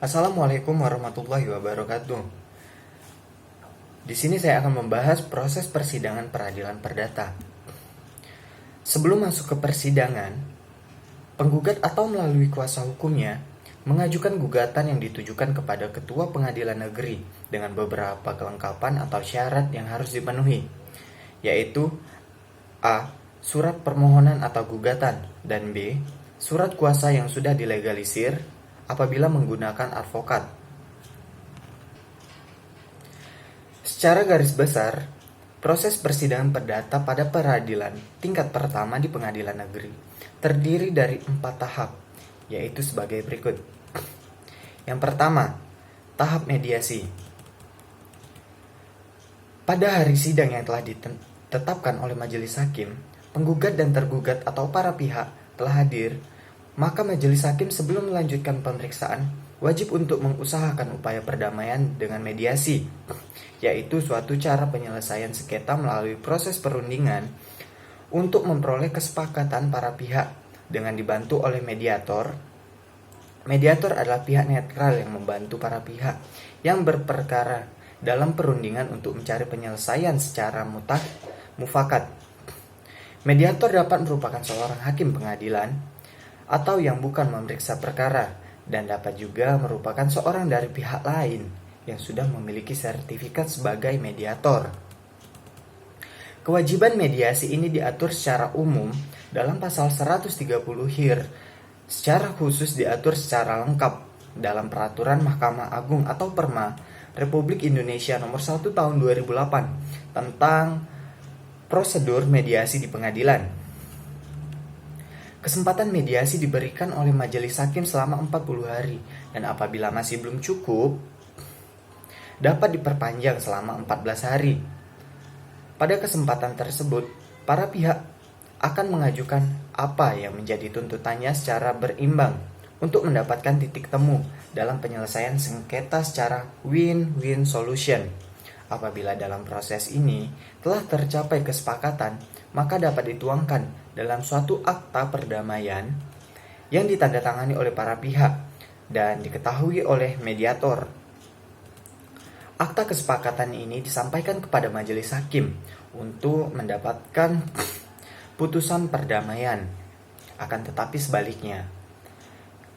Assalamualaikum warahmatullahi wabarakatuh. Di sini saya akan membahas proses persidangan peradilan perdata. Sebelum masuk ke persidangan, penggugat atau melalui kuasa hukumnya mengajukan gugatan yang ditujukan kepada Ketua Pengadilan Negeri dengan beberapa kelengkapan atau syarat yang harus dipenuhi, yaitu A. Surat permohonan atau gugatan, dan B. Surat kuasa yang sudah dilegalisir apabila menggunakan advokat. Secara garis besar, proses persidangan perdata pada peradilan tingkat pertama di pengadilan negeri terdiri dari 4 tahap, yaitu sebagai berikut. Yang pertama, tahap mediasi. Pada hari sidang yang telah ditetapkan oleh majelis hakim, penggugat dan tergugat atau para pihak telah hadir, maka majelis hakim sebelum melanjutkan pemeriksaan wajib untuk mengusahakan upaya perdamaian dengan mediasi, yaitu suatu cara penyelesaian sengketa melalui proses perundingan untuk memperoleh kesepakatan para pihak dengan dibantu oleh mediator. Mediator adalah pihak netral yang membantu para pihak yang berperkara dalam perundingan untuk mencari penyelesaian secara mufakat. Mediator dapat merupakan seorang hakim pengadilan atau yang bukan memeriksa perkara, dan dapat juga merupakan seorang dari pihak lain yang sudah memiliki sertifikat sebagai mediator. Kewajiban mediasi ini diatur secara umum dalam pasal 130 HIR, secara khusus diatur secara lengkap dalam Peraturan Mahkamah Agung atau Perma Republik Indonesia Nomor 1 Tahun 2008 tentang prosedur mediasi di pengadilan. Kesempatan mediasi diberikan oleh majelis hakim selama 40 hari, dan apabila masih belum cukup, dapat diperpanjang selama 14 hari. Pada kesempatan tersebut, para pihak akan mengajukan apa yang menjadi tuntutannya secara berimbang untuk mendapatkan titik temu dalam penyelesaian sengketa secara win-win solution. Apabila dalam proses ini telah tercapai kesepakatan, maka dapat dituangkan dalam suatu akta perdamaian yang ditandatangani oleh para pihak dan diketahui oleh mediator. Akta kesepakatan ini disampaikan kepada majelis hakim untuk mendapatkan putusan perdamaian. Akan tetapi sebaliknya,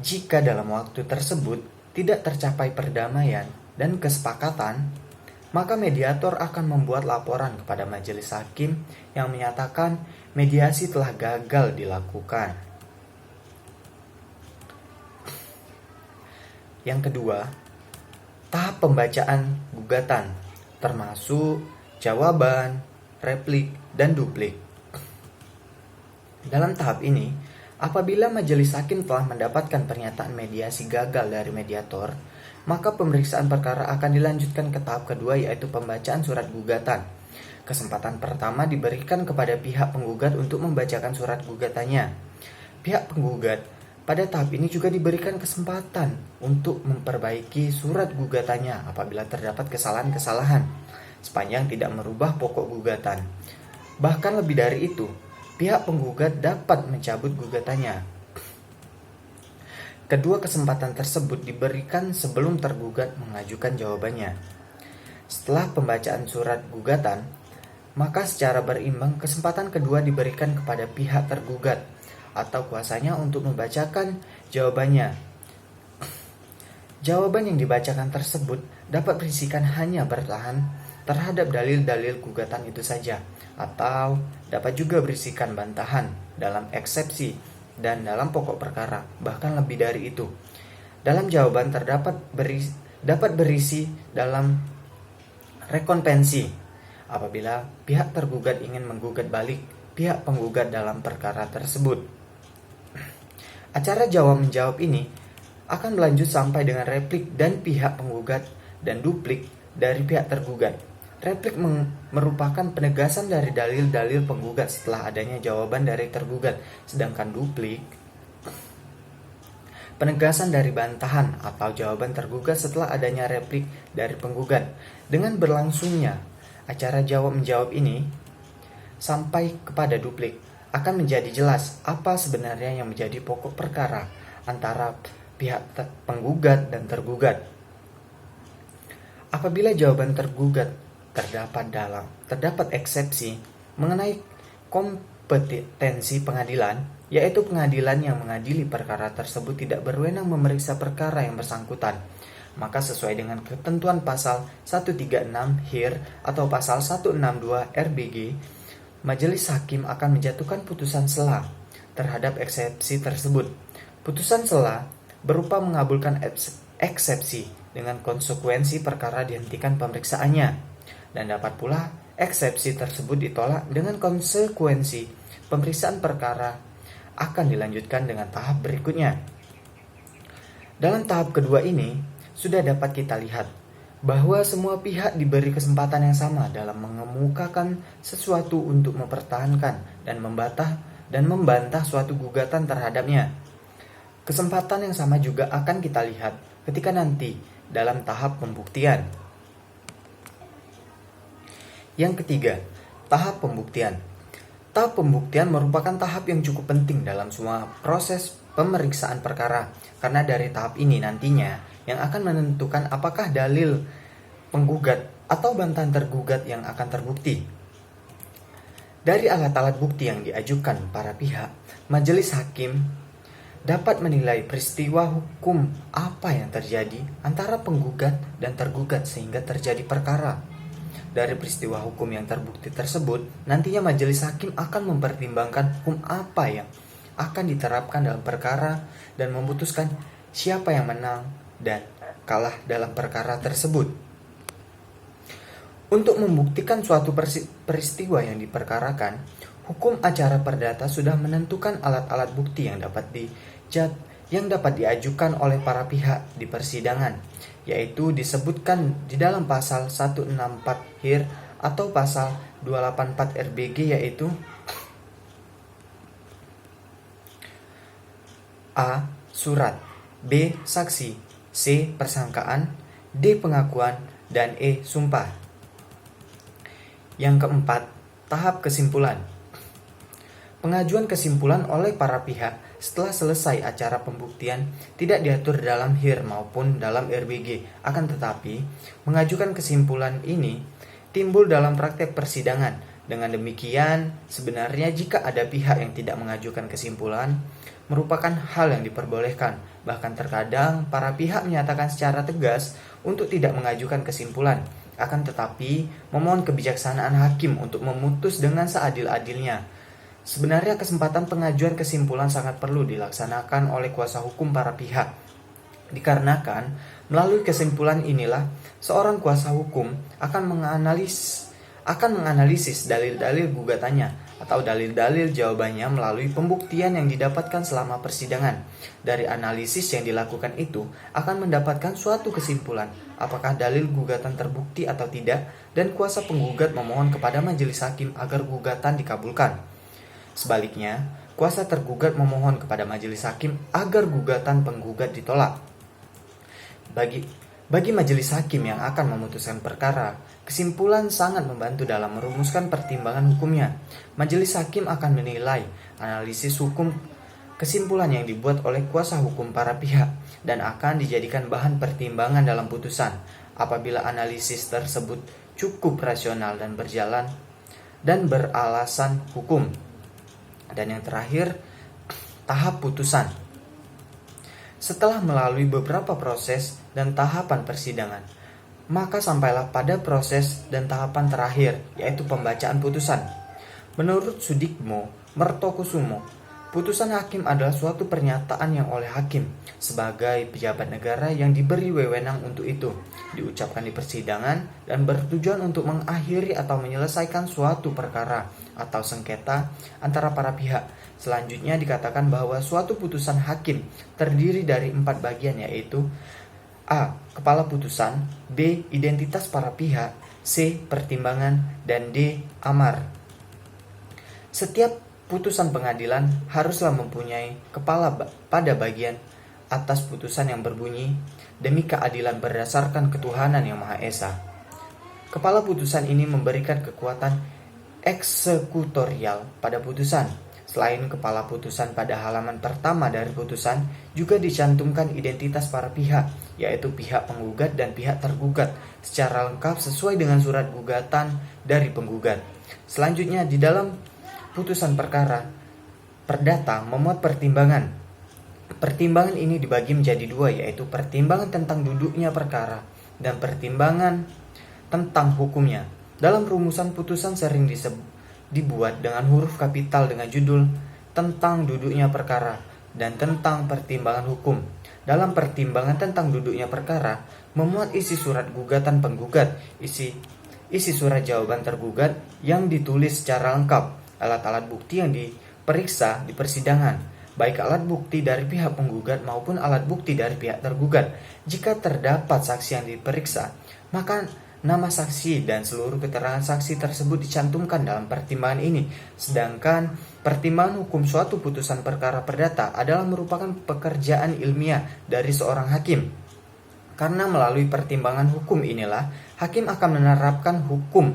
jika dalam waktu tersebut tidak tercapai perdamaian dan kesepakatan, maka mediator akan membuat laporan kepada majelis hakim yang menyatakan mediasi telah gagal dilakukan. Yang kedua, tahap pembacaan gugatan, termasuk jawaban, replik, dan duplik. Dalam tahap ini, apabila majelis hakim telah mendapatkan pernyataan mediasi gagal dari mediator, maka pemeriksaan perkara akan dilanjutkan ke tahap kedua, yaitu pembacaan surat gugatan. Kesempatan pertama diberikan kepada pihak penggugat untuk membacakan surat gugatannya. Pihak penggugat pada tahap ini juga diberikan kesempatan untuk memperbaiki surat gugatannya apabila terdapat kesalahan-kesalahan, sepanjang tidak merubah pokok gugatan. Bahkan lebih dari itu, pihak penggugat dapat mencabut gugatannya. Kedua kesempatan tersebut diberikan sebelum tergugat mengajukan jawabannya. Setelah pembacaan surat gugatan, maka secara berimbang kesempatan kedua diberikan kepada pihak tergugat atau kuasanya untuk membacakan jawabannya. Jawaban yang dibacakan tersebut dapat berisikan hanya bertahan terhadap dalil-dalil gugatan itu saja, atau dapat juga berisikan bantahan dalam eksepsi dan dalam pokok perkara, bahkan lebih dari itu. Dalam jawaban dapat berisi dalam rekonvensi apabila pihak tergugat ingin menggugat balik pihak penggugat dalam perkara tersebut. Acara jawab-menjawab ini akan berlanjut sampai dengan replik dan pihak penggugat dan duplik dari pihak tergugat. Replik merupakan penegasan dari dalil-dalil penggugat setelah adanya jawaban dari tergugat, sedangkan duplik penegasan dari bantahan atau jawaban tergugat setelah adanya replik dari penggugat. Dengan berlangsungnya acara jawab-menjawab ini sampai kepada duplik, akan menjadi jelas apa sebenarnya yang menjadi pokok perkara antara penggugat dan tergugat. Apabila jawaban tergugat terdapat eksepsi mengenai kompetensi pengadilan, yaitu pengadilan yang mengadili perkara tersebut tidak berwenang memeriksa perkara yang bersangkutan, maka sesuai dengan ketentuan pasal 136 HIR atau pasal 162 RBG, majelis hakim akan menjatuhkan putusan sela terhadap eksepsi tersebut. Putusan sela berupa mengabulkan eksepsi dengan konsekuensi perkara dihentikan pemeriksaannya, dan dapat pula eksepsi tersebut ditolak dengan konsekuensi pemeriksaan perkara akan dilanjutkan dengan tahap berikutnya. Dalam tahap kedua ini, sudah dapat kita lihat bahwa semua pihak diberi kesempatan yang sama dalam mengemukakan sesuatu untuk mempertahankan dan membantah suatu gugatan terhadapnya. Kesempatan yang sama juga akan kita lihat ketika nanti dalam tahap pembuktian. Yang ketiga, tahap pembuktian. Tahap pembuktian merupakan tahap yang cukup penting dalam semua proses pemeriksaan perkara, karena dari tahap ini nantinya yang akan menentukan apakah dalil penggugat atau bantahan tergugat yang akan terbukti. Dari alat-alat bukti yang diajukan para pihak, majelis hakim dapat menilai peristiwa hukum apa yang terjadi antara penggugat dan tergugat sehingga terjadi perkara. Dari peristiwa hukum yang terbukti tersebut, nantinya majelis hakim akan mempertimbangkan hukum apa yang akan diterapkan dalam perkara dan memutuskan siapa yang menang dan kalah dalam perkara tersebut. Untuk membuktikan suatu peristiwa yang diperkarakan, hukum acara perdata sudah menentukan alat-alat bukti yang dapat diajukan oleh para pihak di persidangan, yaitu disebutkan di dalam pasal 164 HIR atau pasal 284 RBG, yaitu A. Surat, B. Saksi, C. Persangkaan, D. Pengakuan, dan E. Sumpah. Yang keempat, tahap kesimpulan. Pengajuan kesimpulan oleh para pihak setelah selesai acara pembuktian tidak diatur dalam HIR maupun dalam RBG. Akan tetapi, mengajukan kesimpulan ini timbul dalam praktek persidangan. Dengan demikian, sebenarnya jika ada pihak yang tidak mengajukan kesimpulan, merupakan hal yang diperbolehkan. Bahkan terkadang para pihak menyatakan secara tegas untuk tidak mengajukan kesimpulan. Akan tetapi, memohon kebijaksanaan hakim untuk memutus dengan seadil-adilnya. Sebenarnya kesempatan pengajuan kesimpulan sangat perlu dilaksanakan oleh kuasa hukum para pihak. Dikarenakan melalui kesimpulan inilah seorang kuasa hukum akan menganalisis dalil-dalil gugatannya atau dalil-dalil jawabannya melalui pembuktian yang didapatkan selama persidangan. Dari analisis yang dilakukan itu akan mendapatkan suatu kesimpulan apakah dalil gugatan terbukti atau tidak, dan kuasa penggugat memohon kepada majelis hakim agar gugatan dikabulkan. Sebaliknya, kuasa tergugat memohon kepada majelis hakim agar gugatan penggugat ditolak. Bagi majelis hakim yang akan memutuskan perkara, kesimpulan sangat membantu dalam merumuskan pertimbangan hukumnya. Majelis hakim akan menilai analisis hukum kesimpulan yang dibuat oleh kuasa hukum para pihak dan akan dijadikan bahan pertimbangan dalam putusan. Apabila analisis tersebut cukup rasional dan berjalan dan beralasan hukum. Dan yang terakhir, tahap putusan. Setelah melalui beberapa proses dan tahapan persidangan, maka sampailah pada proses dan tahapan terakhir, yaitu pembacaan putusan. Menurut Sudikmo Mertokusumo, putusan hakim adalah suatu pernyataan yang oleh hakim sebagai pejabat negara yang diberi wewenang untuk itu, diucapkan di persidangan dan bertujuan untuk mengakhiri atau menyelesaikan suatu perkara atau sengketa antara para pihak. Selanjutnya dikatakan bahwa suatu putusan hakim terdiri dari 4 bagian, yaitu A. Kepala putusan, B. Identitas para pihak, C. Pertimbangan, dan D. Amar. Setiap putusan pengadilan haruslah mempunyai kepala pada bagian atas putusan yang berbunyi, demi keadilan berdasarkan ketuhanan yang Maha Esa. Kepala putusan ini memberikan kekuatan eksekutorial pada putusan. Selain kepala putusan pada halaman pertama dari putusan, juga dicantumkan identitas para pihak, yaitu pihak penggugat dan pihak tergugat, secara lengkap sesuai dengan surat gugatan dari penggugat. Selanjutnya, di dalam putusan perkara, perdata memuat pertimbangan. Pertimbangan ini dibagi menjadi dua, yaitu pertimbangan tentang duduknya perkara dan pertimbangan tentang hukumnya. Dalam rumusan putusan sering dibuat dengan huruf kapital dengan judul tentang duduknya perkara dan tentang pertimbangan hukum. Dalam pertimbangan tentang duduknya perkara memuat isi surat gugatan penggugat, isi surat jawaban tergugat yang ditulis secara lengkap, alat-alat bukti yang diperiksa di persidangan, baik alat bukti dari pihak penggugat maupun alat bukti dari pihak tergugat. Jika terdapat saksi yang diperiksa, maka nama saksi dan seluruh keterangan saksi tersebut dicantumkan dalam pertimbangan ini. Sedangkan pertimbangan hukum suatu putusan perkara perdata adalah merupakan pekerjaan ilmiah dari seorang hakim. Karena melalui pertimbangan hukum inilah, hakim akan menerapkan hukum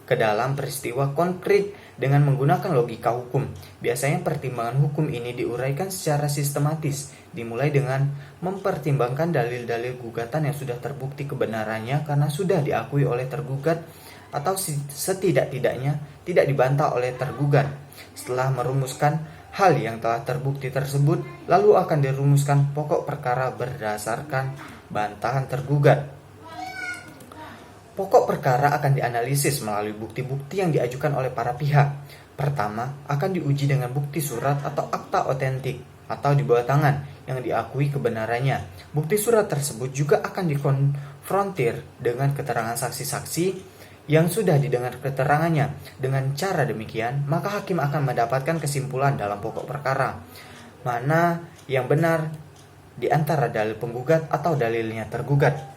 ke dalam peristiwa konkret dengan menggunakan logika hukum. Biasanya pertimbangan hukum ini diuraikan secara sistematis, dimulai dengan mempertimbangkan dalil-dalil gugatan yang sudah terbukti kebenarannya karena sudah diakui oleh tergugat atau setidak-tidaknya tidak dibantah oleh tergugat. Setelah merumuskan hal yang telah terbukti tersebut, lalu akan dirumuskan pokok perkara berdasarkan bantahan tergugat. Pokok perkara akan dianalisis melalui bukti-bukti yang diajukan oleh para pihak. Pertama, akan diuji dengan bukti surat atau akta otentik atau di bawah tangan yang diakui kebenarannya. Bukti surat tersebut juga akan dikonfrontir dengan keterangan saksi-saksi yang sudah didengar keterangannya. Dengan cara demikian, maka hakim akan mendapatkan kesimpulan dalam pokok perkara, mana yang benar di antara dalil penggugat atau dalilnya tergugat.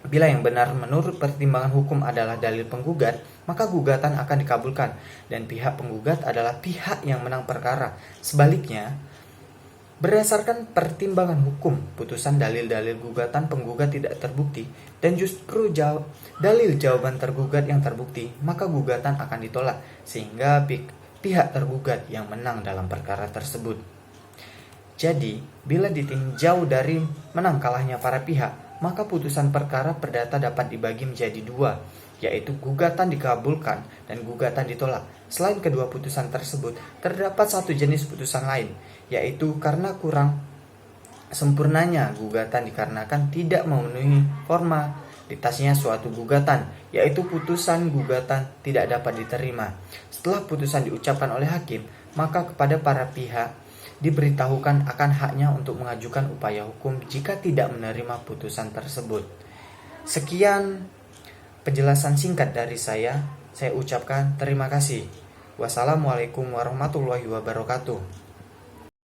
Bila yang benar menurut pertimbangan hukum adalah dalil penggugat, maka gugatan akan dikabulkan dan pihak penggugat adalah pihak yang menang perkara. Sebaliknya, berdasarkan pertimbangan hukum, putusan dalil-dalil gugatan penggugat tidak terbukti dan justru dalil jawaban tergugat yang terbukti, maka gugatan akan ditolak sehingga pihak tergugat yang menang dalam perkara tersebut. Jadi, bila ditinjau dari menang kalahnya para pihak, maka putusan perkara perdata dapat dibagi menjadi dua, yaitu gugatan dikabulkan dan gugatan ditolak. Selain kedua putusan tersebut, terdapat satu jenis putusan lain, yaitu karena kurang sempurnanya gugatan dikarenakan tidak memenuhi formalitasnya suatu gugatan, yaitu putusan gugatan tidak dapat diterima. Setelah putusan diucapkan oleh hakim, maka kepada para pihak diberitahukan akan haknya untuk mengajukan upaya hukum jika tidak menerima putusan tersebut. Sekian penjelasan singkat dari saya ucapkan terima kasih. Wassalamualaikum warahmatullahi wabarakatuh.